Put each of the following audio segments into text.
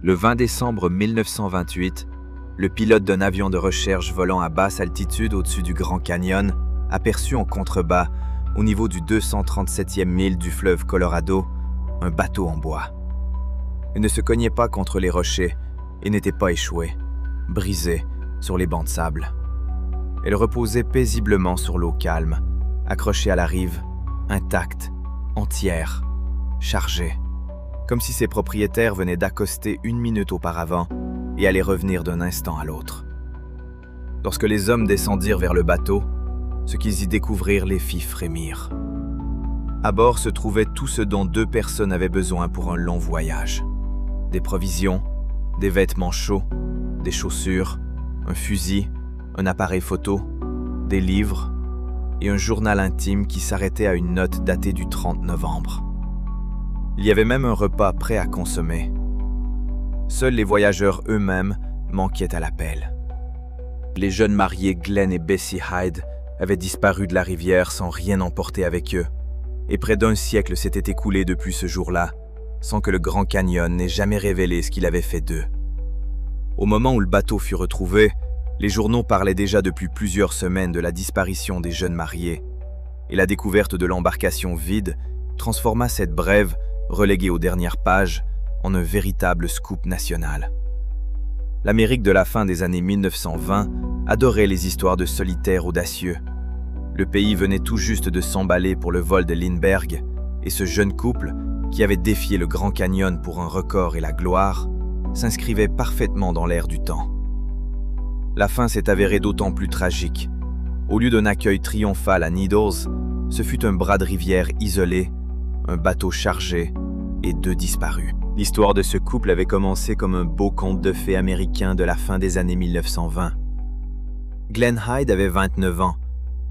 Le 20 décembre 1928, le pilote d'un avion de recherche volant à basse altitude au-dessus du Grand Canyon aperçut en contrebas, au niveau du 237e mille du fleuve Colorado, un bateau en bois. Il ne se cognait pas contre les rochers et n'était pas échoué, brisé sur les bancs de sable. Elle reposait paisiblement sur l'eau calme, accrochée à la rive, intacte, entière, chargée, comme si ses propriétaires venaient d'accoster une minute auparavant et allaient revenir d'un instant à l'autre. Lorsque les hommes descendirent vers le bateau, ce qu'ils y découvrirent les fit frémir. À bord se trouvait tout ce dont deux personnes avaient besoin pour un long voyage. Des provisions, des vêtements chauds, des chaussures, un fusil, un appareil photo, des livres et un journal intime qui s'arrêtait à une note datée du 30 novembre. Il y avait même un repas prêt à consommer. Seuls les voyageurs eux-mêmes manquaient à l'appel. Les jeunes mariés Glenn et Bessie Hyde avaient disparu de la rivière sans rien emporter avec eux, et près d'un siècle s'était écoulé depuis ce jour-là, sans que le Grand Canyon n'ait jamais révélé ce qu'il avait fait d'eux. Au moment où le bateau fut retrouvé, les journaux parlaient déjà depuis plusieurs semaines de la disparition des jeunes mariés, et la découverte de l'embarcation vide transforma cette brève, reléguée aux dernières pages, en un véritable scoop national. L'Amérique de la fin des années 1920 adorait les histoires de solitaires audacieux. Le pays venait tout juste de s'emballer pour le vol de Lindbergh, et ce jeune couple, qui avait défié le Grand Canyon pour un record et la gloire, s'inscrivait parfaitement dans l'air du temps. La fin s'est avérée d'autant plus tragique. Au lieu d'un accueil triomphal à Needles, ce fut un bras de rivière isolé, un bateau chargé et deux disparus. L'histoire de ce couple avait commencé comme un beau conte de fées américain de la fin des années 1920. Glenn Hyde avait 29 ans.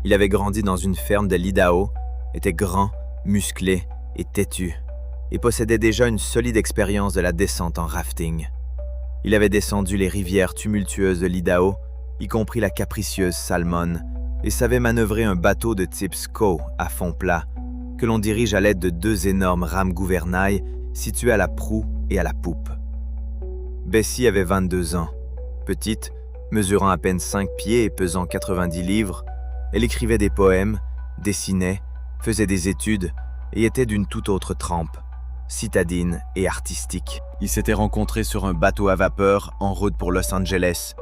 Il avait grandi dans une ferme de l'Idaho, était grand, musclé et têtu, et possédait déjà une solide expérience de la descente en rafting. Il avait descendu les rivières tumultueuses de l'Idaho, y compris la capricieuse Salmon, et savait manœuvrer un bateau de type SCO à fond plat, que l'on dirige à l'aide de deux énormes rames gouvernail situées à la proue et à la poupe. Bessie avait 22 ans. Petite, mesurant à peine 5 pieds et pesant 90 livres, elle écrivait des poèmes, dessinait, faisait des études et était d'une toute autre trempe, citadine et artistique. Ils s'étaient rencontrés sur un bateau à vapeur en route pour Los Angeles,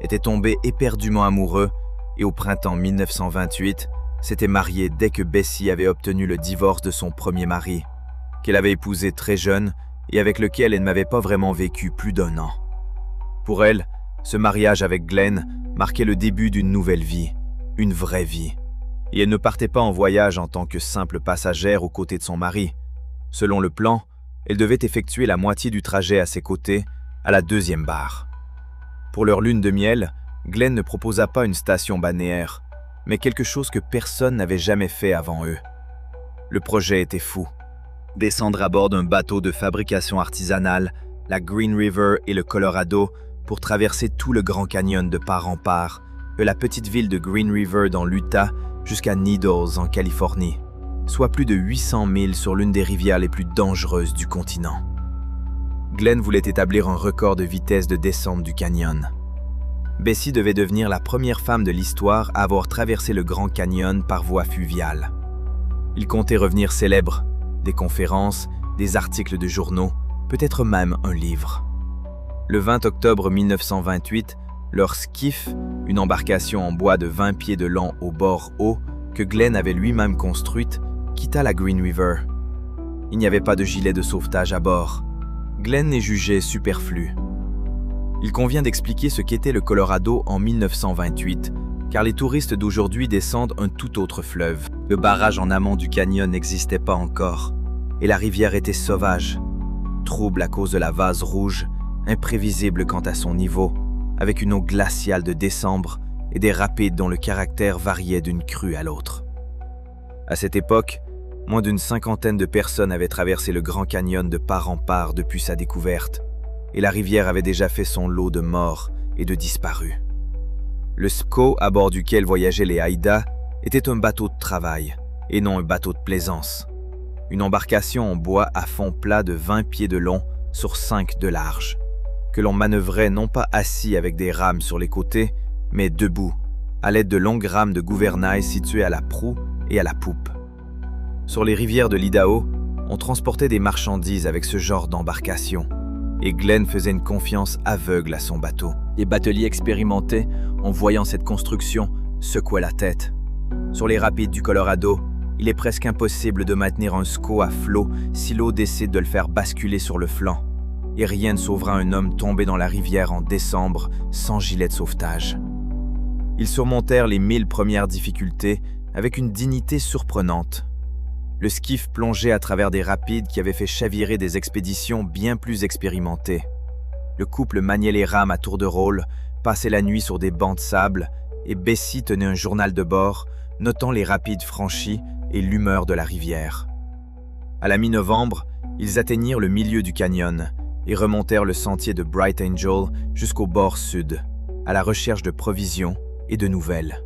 étaient tombés éperdument amoureux et au printemps 1928, s'étaient mariés dès que Bessie avait obtenu le divorce de son premier mari, qu'elle avait épousé très jeune et avec lequel elle n'avait pas vraiment vécu plus d'1 an. Pour elle, ce mariage avec Glenn marquait le début d'une nouvelle vie, une vraie vie. Et elle ne partait pas en voyage en tant que simple passagère aux côtés de son mari. Selon le plan, elle devait effectuer la moitié du trajet à ses côtés, à la 2e barre. Pour leur lune de miel, Glenn ne proposa pas une station balnéaire, mais quelque chose que personne n'avait jamais fait avant eux. Le projet était fou. Descendre à bord d'un bateau de fabrication artisanale, la Green River et le Colorado, pour traverser tout le Grand Canyon de part en part, de la petite ville de Green River dans l'Utah jusqu'à Needles en Californie, soit plus de 800 milles sur l'une des rivières les plus dangereuses du continent. Glenn voulait établir un record de vitesse de descente du canyon. Bessie devait devenir la première femme de l'histoire à avoir traversé le Grand Canyon par voie fluviale. Il comptait revenir célèbre, des conférences, des articles de journaux, peut-être même un livre. Le 20 octobre 1928, leur skiff, une embarcation en bois de 20 pieds de long au bord haut que Glenn avait lui-même construite, quitta la Green River. Il n'y avait pas de gilet de sauvetage à bord. Glenn est jugé superflu. Il convient d'expliquer ce qu'était le Colorado en 1928, car les touristes d'aujourd'hui descendent un tout autre fleuve. Le barrage en amont du canyon n'existait pas encore, et la rivière était sauvage, trouble à cause de la vase rouge, imprévisible quant à son niveau, avec une eau glaciale de décembre et des rapides dont le caractère variait d'une crue à l'autre. À cette époque, moins d'une 50aine de personnes avaient traversé le Grand Canyon de part en part depuis sa découverte, et la rivière avait déjà fait son lot de morts et de disparus. Le SCO à bord duquel voyageaient les Haida était un bateau de travail et non un bateau de plaisance. Une embarcation en bois à fond plat de 20 pieds de long sur 5 de large. que l'on manœuvrait non pas assis avec des rames sur les côtés, mais debout, à l'aide de longues rames de gouvernail situées à la proue et à la poupe. Sur les rivières de l'Idaho, on transportait des marchandises avec ce genre d'embarcation, et Glenn faisait une confiance aveugle à son bateau. Les bateliers expérimentés, en voyant cette construction, secouaient la tête. Sur les rapides du Colorado, il est presque impossible de maintenir un SCO à flot si l'eau décide de le faire basculer sur le flanc. Et rien ne sauvera un homme tombé dans la rivière en décembre sans gilet de sauvetage. Ils surmontèrent les 1000 premières difficultés avec une dignité surprenante. Le skiff plongeait à travers des rapides qui avaient fait chavirer des expéditions bien plus expérimentées. Le couple maniait les rames à tour de rôle, passait la nuit sur des bancs de sable, et Bessie tenait un journal de bord, notant les rapides franchis et l'humeur de la rivière. À la mi-novembre, ils atteignirent le milieu du canyon et remontèrent le sentier de Bright Angel jusqu'au bord sud, à la recherche de provisions et de nouvelles.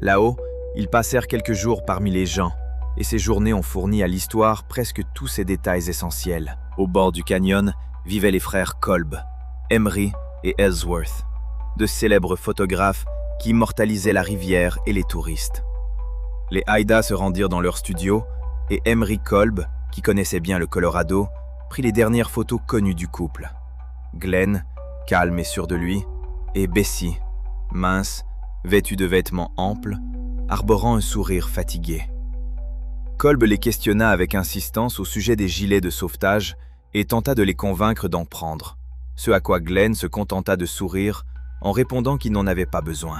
Là-haut, ils passèrent quelques jours parmi les gens, et ces journées ont fourni à l'histoire presque tous ses détails essentiels. Au bord du canyon vivaient les frères Kolb, Emery et Ellsworth, de célèbres photographes qui immortalisaient la rivière et les touristes. Les Haida se rendirent dans leur studio et Emery Kolb, qui connaissait bien le Colorado, prit les dernières photos connues du couple. Glenn, calme et sûr de lui, et Bessie, mince, vêtue de vêtements amples, arborant un sourire fatigué. Kolb les questionna avec insistance au sujet des gilets de sauvetage et tenta de les convaincre d'en prendre, ce à quoi Glenn se contenta de sourire en répondant qu'il n'en avait pas besoin.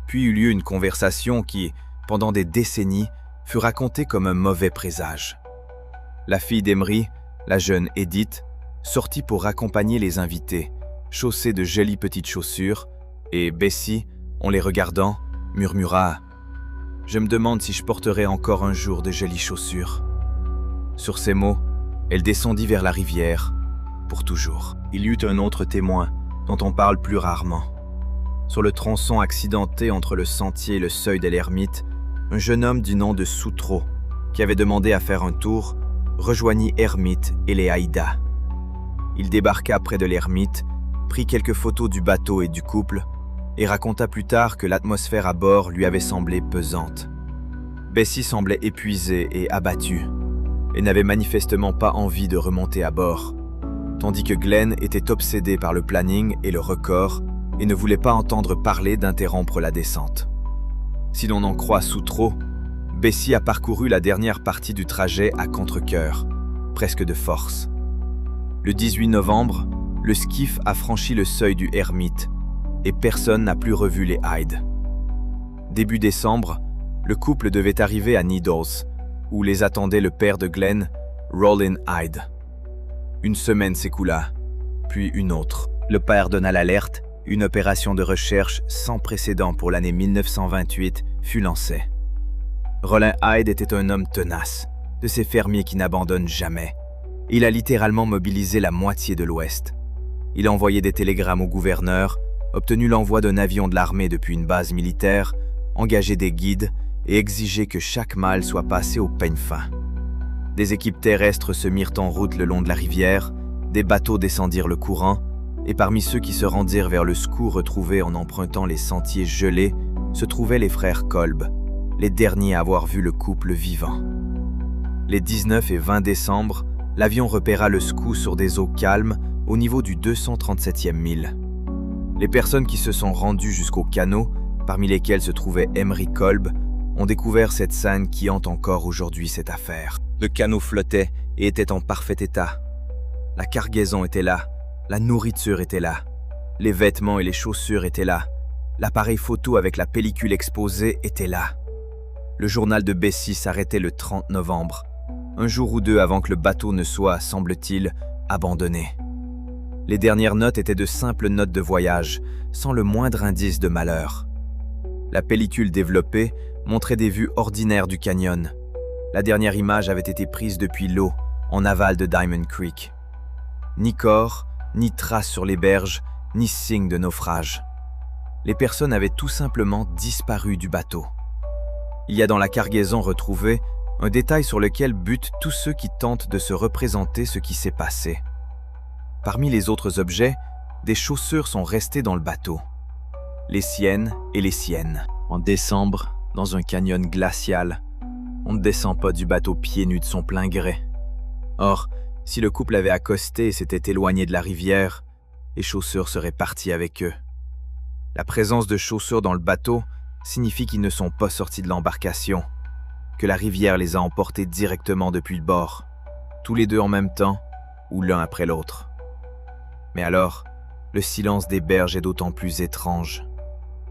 Puis eut lieu une conversation qui, pendant des décennies, fut racontée comme un mauvais présage. La fille d'Emery, la jeune Edith, sortit pour accompagner les invités, chaussée de jolies petites chaussures, et Bessie, en les regardant, murmura « Je me demande si je porterai encore un jour de jolies chaussures. » Sur ces mots, elle descendit vers la rivière, pour toujours. Il y eut un autre témoin, dont on parle plus rarement. Sur le tronçon accidenté entre le sentier et le seuil de l'ermite, un jeune homme du nom de Soutreau, qui avait demandé à faire un tour, rejoignit Ermite et les Haida. Il débarqua près de l'ermite, prit quelques photos du bateau et du couple, et raconta plus tard que l'atmosphère à bord lui avait semblé pesante. Bessie semblait épuisée et abattue, et n'avait manifestement pas envie de remonter à bord, tandis que Glenn était obsédé par le planning et le record et ne voulait pas entendre parler d'interrompre la descente. Si l'on en croit Soutreau, Bessie a parcouru la dernière partie du trajet à contre-cœur, presque de force. Le 18 novembre, le skiff a franchi le seuil du Ermite et personne n'a plus revu les Hyde. Début décembre, le couple devait arriver à Needles, où les attendait le père de Glenn, Rollin Hyde. Une semaine s'écoula, puis une autre. Le père donna l'alerte, une opération de recherche sans précédent pour l'année 1928 fut lancée. Rollin Hyde était un homme tenace, de ces fermiers qui n'abandonnent jamais. Il a littéralement mobilisé la moitié de l'Ouest. Il a envoyé des télégrammes au gouverneur, obtenu l'envoi d'un avion de l'armée depuis une base militaire, engagé des guides et exigé que chaque mâle soit passé au peigne fin. Des équipes terrestres se mirent en route le long de la rivière, des bateaux descendirent le courant, et parmi ceux qui se rendirent vers le SCO retrouvé en empruntant les sentiers gelés, se trouvaient les frères Kolb, les derniers à avoir vu le couple vivant. Les 19 et 20 décembre, l'avion repéra le SCO sur des eaux calmes au niveau du 237e mille. Les personnes qui se sont rendues jusqu'au canot, parmi lesquelles se trouvait Emery Kolb, ont découvert cette scène qui hante encore aujourd'hui cette affaire. Le canot flottait et était en parfait état. La cargaison était là, la nourriture était là, les vêtements et les chaussures étaient là, l'appareil photo avec la pellicule exposée était là. Le journal de Bessie s'arrêtait le 30 novembre, un jour ou deux avant que le bateau ne soit, semble-t-il, abandonné. Les dernières notes étaient de simples notes de voyage, sans le moindre indice de malheur. La pellicule développée montrait des vues ordinaires du canyon. La dernière image avait été prise depuis l'eau, en aval de Diamond Creek. Ni corps, ni traces sur les berges, ni signe de naufrage. Les personnes avaient tout simplement disparu du bateau. Il y a dans la cargaison retrouvée un détail sur lequel butent tous ceux qui tentent de se représenter ce qui s'est passé. Parmi les autres objets, des chaussures sont restées dans le bateau. Les siennes et les siennes. En décembre, dans un canyon glacial, on ne descend pas du bateau pieds nus de son plein gré. Or, si le couple avait accosté et s'était éloigné de la rivière, les chaussures seraient parties avec eux. La présence de chaussures dans le bateau signifie qu'ils ne sont pas sortis de l'embarcation, que la rivière les a emportés directement depuis le bord, tous les deux en même temps ou l'un après l'autre. Mais alors, le silence des berges est d'autant plus étrange.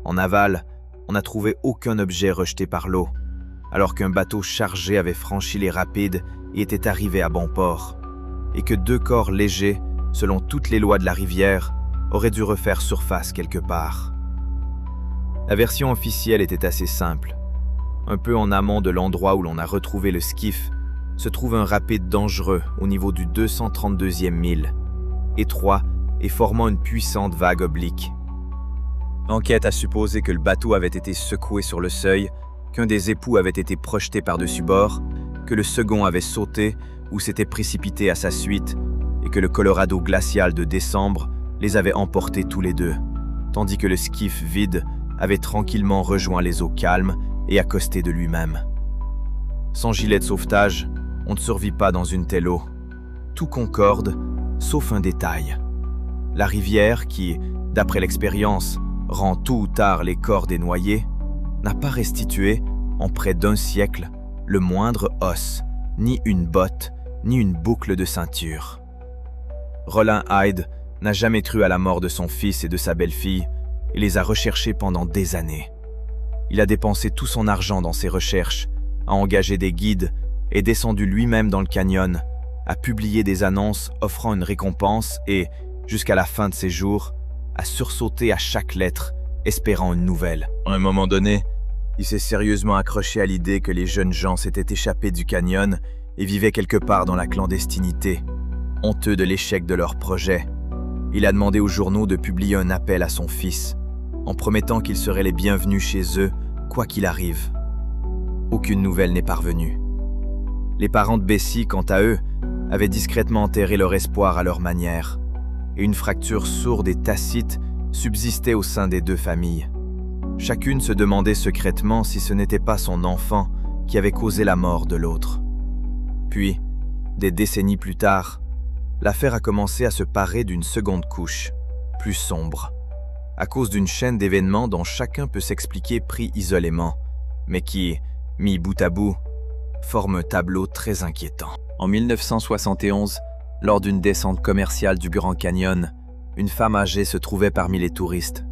En aval, on n'a trouvé aucun objet rejeté par l'eau, alors qu'un bateau chargé avait franchi les rapides et était arrivé à bon port, et que 2 corps légers, selon toutes les lois de la rivière, auraient dû refaire surface quelque part. La version officielle était assez simple. Un peu en amont de l'endroit où l'on a retrouvé le skiff, se trouve un rapide dangereux au niveau du 232e mille, étroit et formant une puissante vague oblique. L'enquête a supposé que le bateau avait été secoué sur le seuil, qu'un des époux avait été projeté par-dessus bord, que le second avait sauté ou s'était précipité à sa suite, et que le Colorado glacial de décembre les avait emportés tous les deux, tandis que le skiff vide avait tranquillement rejoint les eaux calmes et accosté de lui-même. Sans gilet de sauvetage, on ne survit pas dans une telle eau. Tout concorde, sauf un détail. La rivière qui, d'après l'expérience, rend tôt ou tard les corps des noyés, n'a pas restitué, en près d'1 siècle, le moindre os, ni une botte, ni une boucle de ceinture. Rollin Hyde n'a jamais cru à la mort de son fils et de sa belle-fille et les a recherchés pendant des années. Il a dépensé tout son argent dans ses recherches, a engagé des guides et descendu lui-même dans le canyon, a publié des annonces offrant une récompense et, jusqu'à la fin de ses jours, a sursauté à chaque lettre, espérant une nouvelle. À un moment donné, il s'est sérieusement accroché à l'idée que les jeunes gens s'étaient échappés du canyon et vivaient quelque part dans la clandestinité, honteux de l'échec de leur projet. Il a demandé aux journaux de publier un appel à son fils, en promettant qu'ils seraient les bienvenus chez eux, quoi qu'il arrive. Aucune nouvelle n'est parvenue. Les parents de Bessie, quant à eux, avaient discrètement enterré leur espoir à leur manière, et une fracture sourde et tacite subsistait au sein des 2 familles. Chacune se demandait secrètement si ce n'était pas son enfant qui avait causé la mort de l'autre. Puis, des décennies plus tard, l'affaire a commencé à se parer d'une seconde couche, plus sombre, à cause d'une chaîne d'événements dont chacun peut s'expliquer pris isolément, mais qui, mis bout à bout, forme un tableau très inquiétant. En 1971, lors d'une descente commerciale du Grand Canyon, une femme âgée se trouvait parmi les touristes.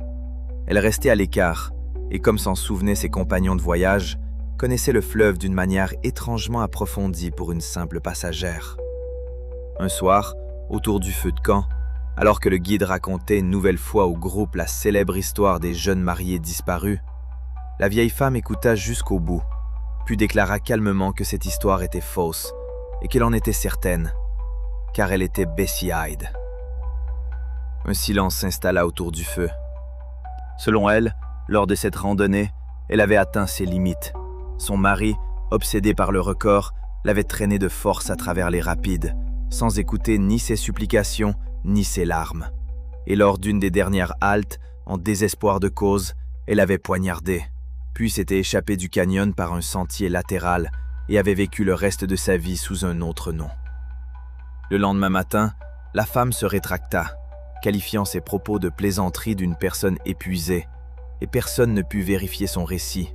Elle restait à l'écart et, comme s'en souvenaient ses compagnons de voyage, connaissait le fleuve d'une manière étrangement approfondie pour une simple passagère. Un soir, autour du feu de camp, alors que le guide racontait une nouvelle fois au groupe la célèbre histoire des jeunes mariés disparus, la vieille femme écouta jusqu'au bout, puis déclara calmement que cette histoire était fausse et qu'elle en était certaine, car elle était Bessie Hyde. Un silence s'installa autour du feu. Selon elle, lors de cette randonnée, elle avait atteint ses limites. Son mari, obsédé par le record, l'avait traînée de force à travers les rapides, sans écouter ni ses supplications ni ses larmes. Et lors d'une des dernières haltes, en désespoir de cause, elle avait poignardé, puis s'était échappée du canyon par un sentier latéral et avait vécu le reste de sa vie sous un autre nom. Le lendemain matin, la femme se rétracta, qualifiant ses propos de plaisanterie d'une personne épuisée, et personne ne put vérifier son récit.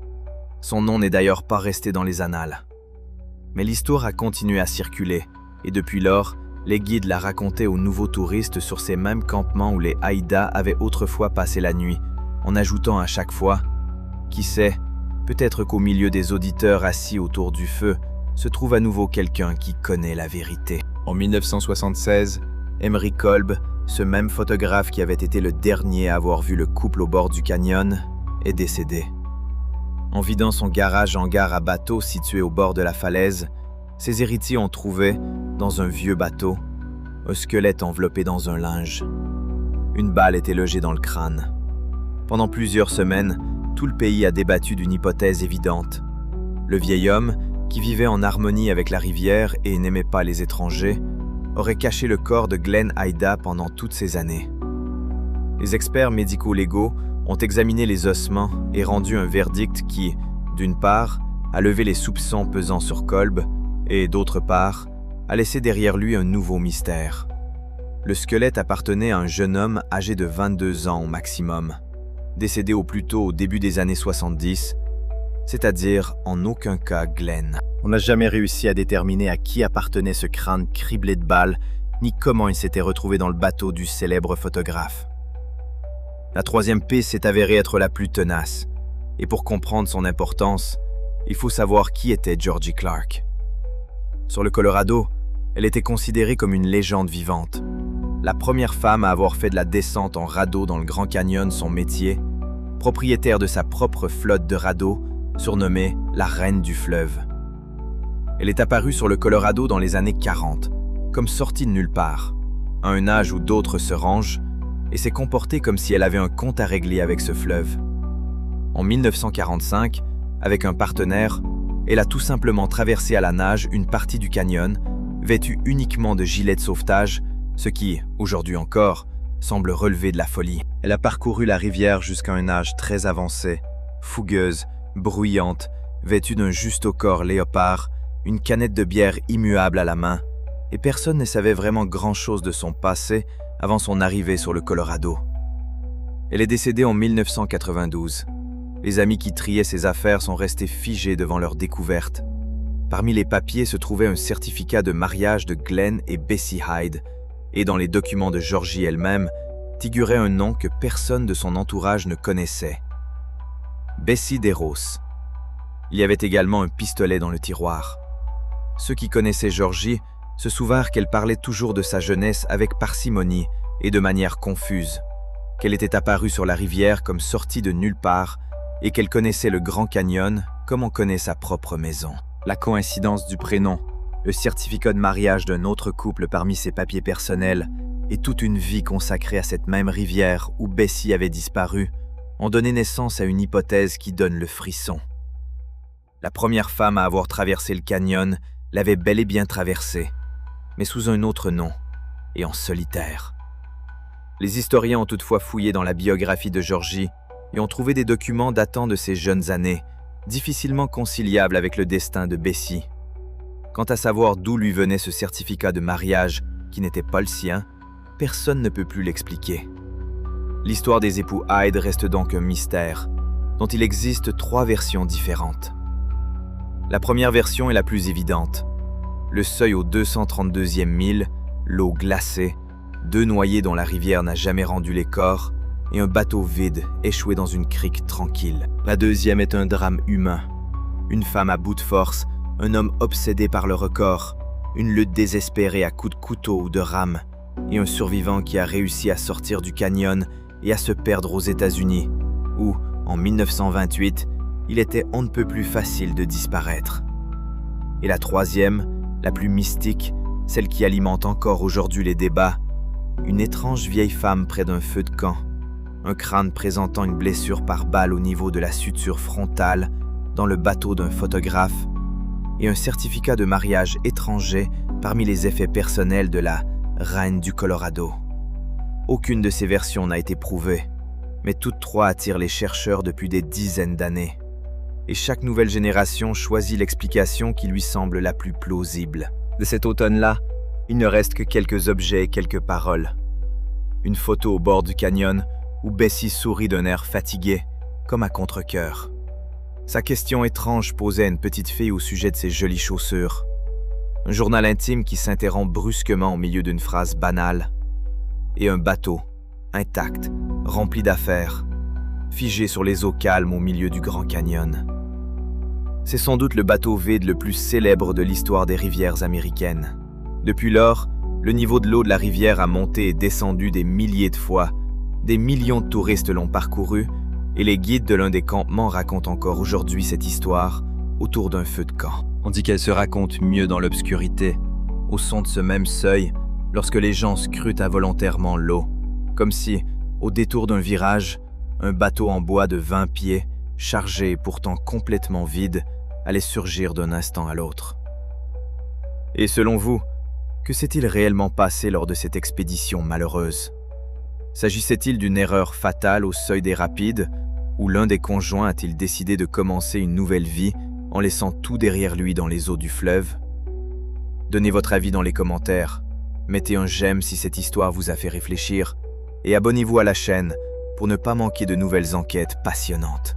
Son nom n'est d'ailleurs pas resté dans les annales. Mais l'histoire a continué à circuler, et depuis lors, les guides la racontaient aux nouveaux touristes sur ces mêmes campements où les Haïda avaient autrefois passé la nuit, en ajoutant à chaque fois « Qui sait, peut-être qu'au milieu des auditeurs assis autour du feu, se trouve à nouveau quelqu'un qui connaît la vérité. » En 1976, Emery Kolb, ce même photographe qui avait été le dernier à avoir vu le couple au bord du canyon, est décédé. En vidant son garage-hangar à bateau situé au bord de la falaise, ses héritiers ont trouvé, dans un vieux bateau, un squelette enveloppé dans un linge. Une balle était logée dans le crâne. Pendant plusieurs semaines, tout le pays a débattu d'une hypothèse évidente. Le vieil homme, qui vivait en harmonie avec la rivière et n'aimait pas les étrangers, aurait caché le corps de Glenn Haïda pendant toutes ces années. Les experts médico-légaux ont examiné les ossements et rendu un verdict qui, d'une part, a levé les soupçons pesant sur Kolb et, d'autre part, a laissé derrière lui un nouveau mystère. Le squelette appartenait à un jeune homme âgé de 22 ans au maximum, décédé au plus tôt au début des années 70, c'est-à-dire en aucun cas Glenn. On n'a jamais réussi à déterminer à qui appartenait ce crâne criblé de balles, ni comment il s'était retrouvé dans le bateau du célèbre photographe. La troisième piste s'est avérée être la plus tenace, et pour comprendre son importance, il faut savoir qui était Georgie Clark. Sur le Colorado, elle était considérée comme une légende vivante. La première femme à avoir fait de la descente en radeau dans le Grand Canyon son métier, propriétaire de sa propre flotte de radeaux, surnommée la Reine du Fleuve. Elle est apparue sur le Colorado dans les années 40, comme sortie de nulle part, à un âge où d'autres se rangent, et s'est comportée comme si elle avait un compte à régler avec ce fleuve. En 1945, avec un partenaire, elle a tout simplement traversé à la nage une partie du canyon, vêtue uniquement de gilets de sauvetage, ce qui, aujourd'hui encore, semble relever de la folie. Elle a parcouru la rivière jusqu'à un âge très avancé, fougueuse, bruyante, vêtue d'un juste au corps léopard, une canette de bière immuable à la main, et personne ne savait vraiment grand-chose de son passé avant son arrivée sur le Colorado. Elle est décédée en 1992. Les amis qui triaient ses affaires sont restés figés devant leur découverte. Parmi les papiers se trouvait un certificat de mariage de Glenn et Bessie Hyde, et dans les documents de Georgie elle-même, figurait un nom que personne de son entourage ne connaissait. Bessie DeRose. Il y avait également un pistolet dans le tiroir. Ceux qui connaissaient Georgie se souvinrent qu'elle parlait toujours de sa jeunesse avec parcimonie et de manière confuse, qu'elle était apparue sur la rivière comme sortie de nulle part et qu'elle connaissait le Grand Canyon comme on connaît sa propre maison. La coïncidence du prénom, le certificat de mariage d'un autre couple parmi ses papiers personnels et toute une vie consacrée à cette même rivière où Bessie avait disparu ont donné naissance à une hypothèse qui donne le frisson. La première femme à avoir traversé le canyon l'avait bel et bien traversé, mais sous un autre nom et en solitaire. Les historiens ont toutefois fouillé dans la biographie de Georgie et ont trouvé des documents datant de ses jeunes années, difficilement conciliables avec le destin de Bessie. Quant à savoir d'où lui venait ce certificat de mariage, qui n'était pas le sien, personne ne peut plus l'expliquer. L'histoire des époux Hyde reste donc un mystère, dont il existe 3 versions différentes. La première version est la plus évidente. Le seuil au 232e mille, l'eau glacée, 2 noyés dont la rivière n'a jamais rendu les corps, et un bateau vide échoué dans une crique tranquille. La deuxième est un drame humain. Une femme à bout de force, un homme obsédé par le record, une lutte désespérée à coups de couteau ou de rame, et un survivant qui a réussi à sortir du canyon et à se perdre aux États-Unis, où, en 1928, il était on ne peut plus facile de disparaître. Et la troisième, la plus mystique, celle qui alimente encore aujourd'hui les débats, une étrange vieille femme près d'un feu de camp, un crâne présentant une blessure par balle au niveau de la suture frontale dans le bateau d'un photographe et un certificat de mariage étranger parmi les effets personnels de la Reine du Colorado. Aucune de ces versions n'a été prouvée, mais toutes 3 attirent les chercheurs depuis des dizaines d'années. Et chaque nouvelle génération choisit l'explication qui lui semble la plus plausible. De cet automne-là, il ne reste que quelques objets et quelques paroles. Une photo au bord du canyon où Bessie sourit d'un air fatigué, comme à contre-cœur. Sa question étrange posée à une petite fille au sujet de ses jolies chaussures. Un journal intime qui s'interrompt brusquement au milieu d'une phrase banale. Et un bateau, intact, rempli d'affaires, figé sur les eaux calmes au milieu du Grand Canyon. C'est sans doute le bateau vide le plus célèbre de l'histoire des rivières américaines. Depuis lors, le niveau de l'eau de la rivière a monté et descendu des milliers de fois. Des millions de touristes l'ont parcouru et les guides de l'un des campements racontent encore aujourd'hui cette histoire autour d'un feu de camp. On dit qu'elle se raconte mieux dans l'obscurité, au son de ce même seuil, lorsque les gens scrutent involontairement l'eau, comme si, au détour d'un virage, un bateau en bois de 20 pieds, chargé et pourtant complètement vide, allait surgir d'un instant à l'autre. Et selon vous, Que s'est-il réellement passé lors de cette expédition malheureuse? S'agissait-il d'une erreur fatale au seuil des rapides, ou l'un des conjoints a-t-il décidé de commencer une nouvelle vie en laissant tout derrière lui dans les eaux du fleuve? Donnez votre avis dans les commentaires, mettez un j'aime si cette histoire vous a fait réfléchir, et abonnez-vous à la chaîne pour ne pas manquer de nouvelles enquêtes passionnantes.